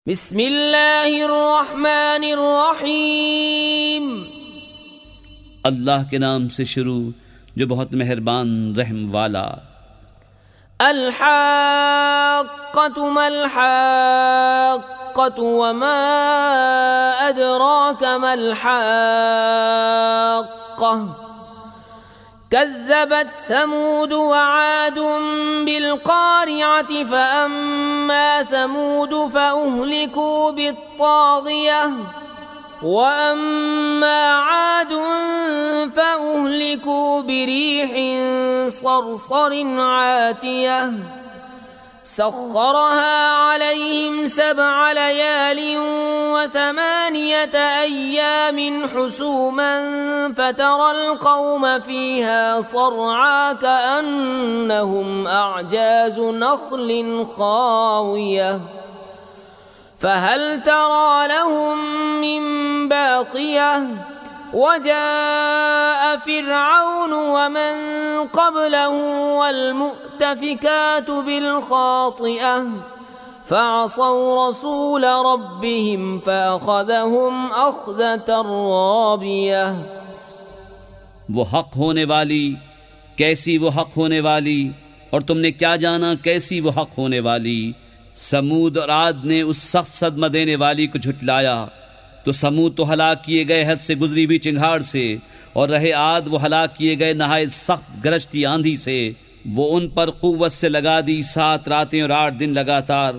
बिस्मिल्लाहिर्रहमानिर्रहीम। अल्लाह के नाम से शुरू जो बहुत मेहरबान रहम वाला। अल-हाक़्क़तु मल-हाक़्क़तु वमा अदराक मल-हाक़्क़ह। कज़्ज़बत समूद वआद बिल-क़ारिअति फ़अम्मा समूद फ़अहलिकू बित्ताग़ियह वअम्मा आद फ़अहलिकू बिरीहिन सरसरिन आतियह सख़्ख़रहा अलैहिम सबअ लयालिन वथमानियत अय्यामिन हुसूमन फ़तरल क़ौम फ़ीहा सरआ कअन्नहुम अअजाज़ु नख़्लिन ख़ावियह फ़हल तरा लहुम मिन बाक़ियह वजाअ फ़िरऔन वमन क़ब्लहु वल्मुअ्तफ़िकातु बिल्ख़ातिअह फ़असौ रसूल रब्बिहिम फ़अख़ज़हुम अख़ज़तन राबियह। वो हक़ होने वाली, कैसी वो हक़ होने वाली, और तुमने क्या जाना कैसी वो हक़ होने वाली। समूद और आद ने उस सख्त सदमा देने वाली को झुटलाया तो समूद तो हलाक किए गए हद से गुजरी हुई चिंगाड़ से, और रहे आद वो हलाक किए गए नहायत सख्त गरजती आंधी से। वो उन पर कुव्वत से लगा दी 7 रातें और 8 दिन लगातार।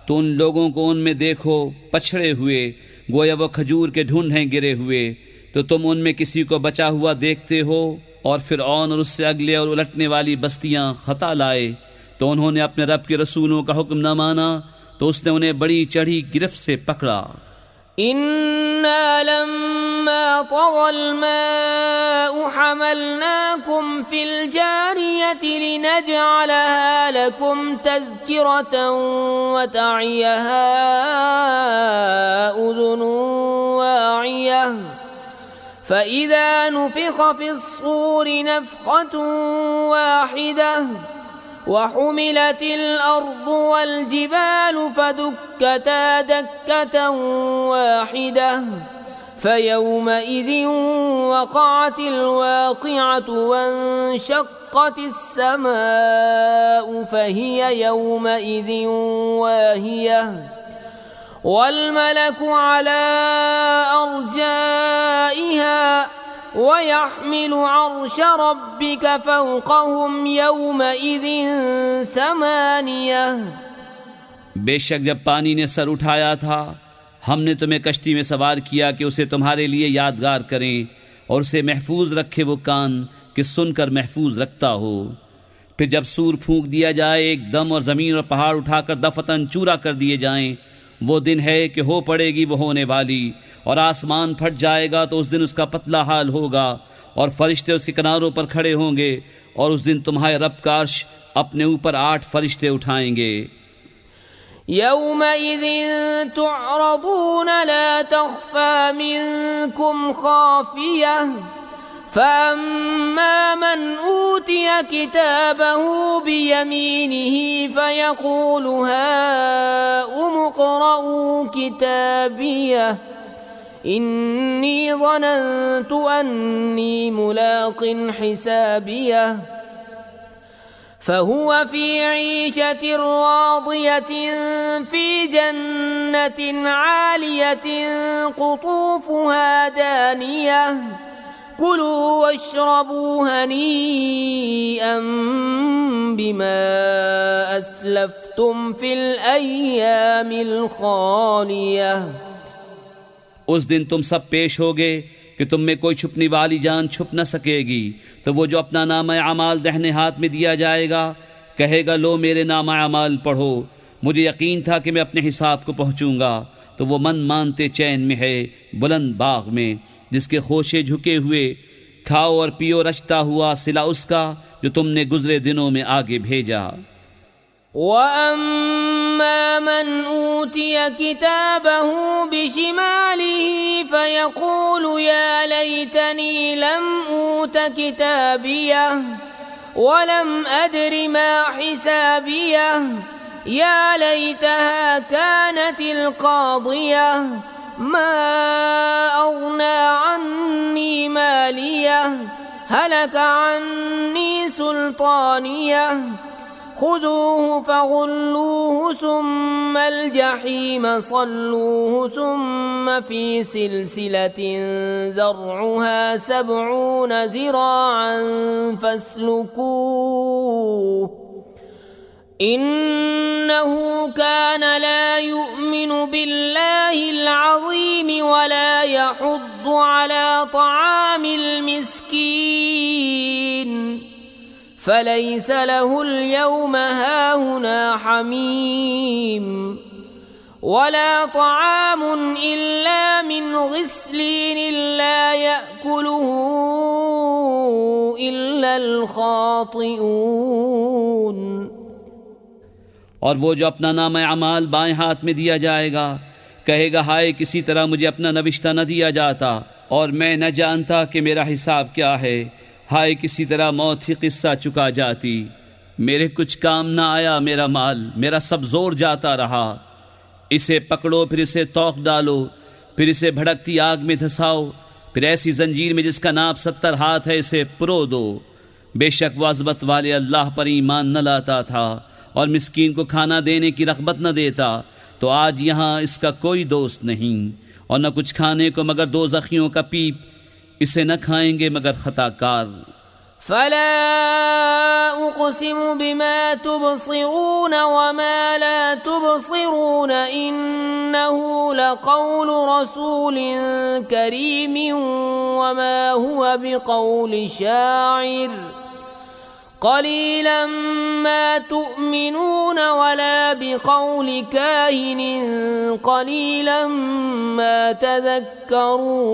तो उन लोगों को उनमें देखो पछड़े हुए, गोया वो खजूर के ढूंढें गिरे हुए। तो तुम उनमें किसी को बचा हुआ देखते हो। और फिरऔन और उससे अगले और उलटने वाली बस्तियां खता लाए तो उन्होंने अपने रब के रसूलों का हुक्म न माना, तो उसने उन्हें बड़ी चढ़ी गिरफ्त से पकड़ा। इन्ना लम्मा तग़ल माउ हमलनाकुम फिल जारियति लिनजअलहा लकुम तज़किरतन व तअयहा उज़ुनुन वाइयह फ़इज़ा नुफ़िख़ फ़िस्सूरि नफ़ख़तुन वाहिदह वहुमिलतिल अर्दु वल जिबालु फदुक्कता दक्कतन वाहिदह फयौमइज़िन वक़अतिल वाक़िअतु वंशक़्क़तिस समाउ फहिय यौमइज़िन वाहियह वल्मलकु अला अर्जाइहा वयहमिलु अर्श रब्बिक फ़ौक़हुम यौमइज़िन समानियह। बेशक जब पानी ने सर उठाया था, हमने तुम्हें कश्ती में सवार किया कि उसे तुम्हारे लिए यादगार करें और उसे महफूज रखे वो कान कि सुनकर महफूज रखता हो। फिर जब सूर फूंक दिया जाए एकदम और ज़मीन और पहाड़ उठाकर दफतन चूरा कर दिए जाएं, वो दिन है कि हो पड़ेगी वो होने वाली। और आसमान फट जाएगा तो उस दिन उसका पतला हाल होगा, और फरिश्ते उसके किनारों पर खड़े होंगे, और उस दिन तुम्हारे रब का अर्श अपने ऊपर 8 फरिश्ते उठाएंगे। यौमइज़िन तुअरदून ला तख़फ़ा मिनकुम ख़ाफ़ियह फ़अम्मा मन ऊतिय किताबहु बियमीनिही फ़यक़ूलु हाउम इक़्रऊ किताबियह इन्नी ज़नन्तु अन्नी मुलाक़िन हिसाबियह फ़हुव फ़ी ईशतिन राज़ियतिन फ़ी जन्नतिन आलियतिन क़ुतूफ़ुहा दानियह कुलू वश्रबू हनीअम बिमा अस्लफ़्तुम फ़िल अय्यामिल ख़ालियह। उस दिन तुम सब पेश होगे कि तुम में कोई छुपने वाली जान छुप न सकेगी। तो वो जो अपना नामा अमाल दाहिने हाथ में दिया जाएगा कहेगा, लो मेरे नामा अमाल पढ़ो, मुझे यकीन था कि मैं अपने हिसाब को पहुँचूँगा। तो वो मन मानते चैन में है बुलंद बाग में, जिसके खोशे झुके हुए। खाओ और पियो रचता हुआ सिला उसका जो तुमने गुजरे दिनों में आगे भेजा। वअम्मा मन ऊतिय किताबहु बिशिमालिही फ़यक़ूलु या लैतनी लम ऊत किताबियह वलम अद्रि मा हिसाबियह या लैतहा कानतिल क़ादिया मा अग़ना अन्नी मालिया हलक अन्नी सुल्तानिया खुदूहु फ़ग़ुल्लूहु सुम्मल जहीम सल्लूहु सुम्म फ़ी सिलसिलतिन ज़रउहा सबऊन ज़िराअन फ़स्लुकूह इन्नहु कान ला युमिनु बिल्लाहिल अज़ीम वला यहुद्दु अला तआमिल मिस्कीन फलैस लहुल यौम हाहुना हमीम वला तआमुन इल्ला मिन ग़िस्लीन ला यअकुलुहु इल्लल ख़ातिऊन। और वो जो अपना नाम अमाल बाएं हाथ में दिया जाएगा कहेगा, हाय किसी तरह मुझे अपना नविश्ता न दिया जाता और मैं न जानता कि मेरा हिसाब क्या है। हाय किसी तरह मौत ही किस्सा चुका जाती, मेरे कुछ काम ना आया मेरा माल, मेरा सब जोर जाता रहा। इसे पकड़ो, फिर इसे तौक डालो, फिर इसे भड़कती आग में धंसाओ, फिर ऐसी जंजीर में जिसका नाप 70 हाथ है इसे पुरो दो। बेशक वो अज़मत वाले अल्लाह पर ईमान न लाता था और मिस्कीन को खाना देने की रग़बत न देता, तो आज यहाँ इसका कोई दोस्त नहीं और न कुछ खाने को मगर दोज़खियों का पीप, इसे न खाएंगे मगर खताकार। फला उक़सिमु बिमा तुबसिरून वमा ला तुबसिरून इन्नहु लक़ौलु रसूलिन करीमिन वमा हुवा बिक़ौलि शाइर क़लीलन मा तुअमिनून वला बिक़ौलि काहिनिन क़लीलन मा तज़क्करून।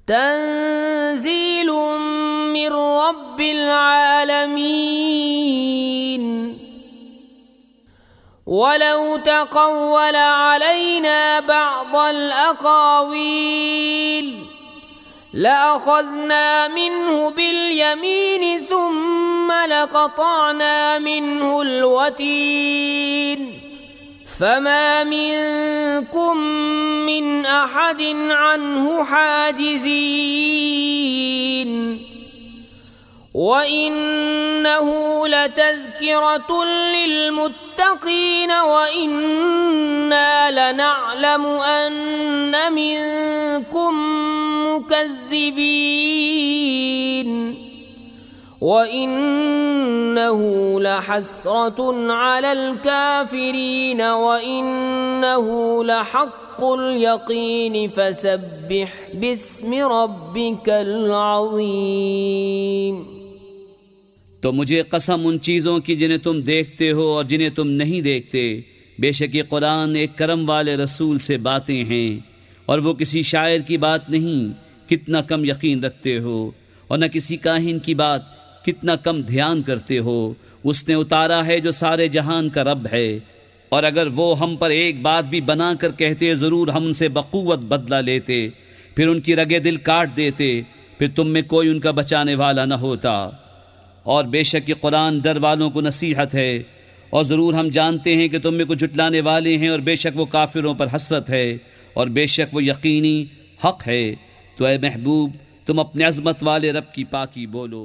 तंज़ीलुम मिर रब्बिल आलमीन वलौ तक़व्वल अलैना बअदल अक़ावील लअख़ज़ना मिन्हु बिल-यमीन सुम्म लक़तअना मिन्हुल वतीन फमा मिन्कुम मिन अहदिन अन्हु हाजिज़ीन व इन्नहु लतज़किरतुन लिलमुत्तक़ीन व इन्ना लनअलमु अन्न मिन्कुम मुकज़्ज़िबीन व इन्नहु लहस्रतुन अलल काफिरीन व इन्नहु लहक्कुल यकीन फसब्बिह बिस्मि रब्बिकल अज़ीम। तो मुझे कसम उन चीज़ों की जिन्हें तुम देखते हो और जिन्हें तुम नहीं देखते, बेशक ये कुरान एक करम वाले रसूल से बातें हैं और वो किसी शायर की बात नहीं, कितना कम यकीन रखते हो, और न किसी काहिन की बात, कितना कम ध्यान करते हो। उसने उतारा है जो सारे जहान का रब है, और अगर वो हम पर एक बात भी बना कर कहते ज़रूर हम उनसे बक़ुव्वत बदला लेते, फिर उनकी रगे दिल काट देते, फिर तुम में कोई उनका बचाने वाला न होता। और बेशक ये कुरान डर वालों को नसीहत है, और ज़रूर हम जानते हैं कि तुम में को झुटलाने वाले हैं, और बेशक वो काफिरों पर हसरत है, और बेशक वो यकीनी हक़ है। तो ए महबूब, तुम अपने अज़मत वाले रब की पाकी बोलो।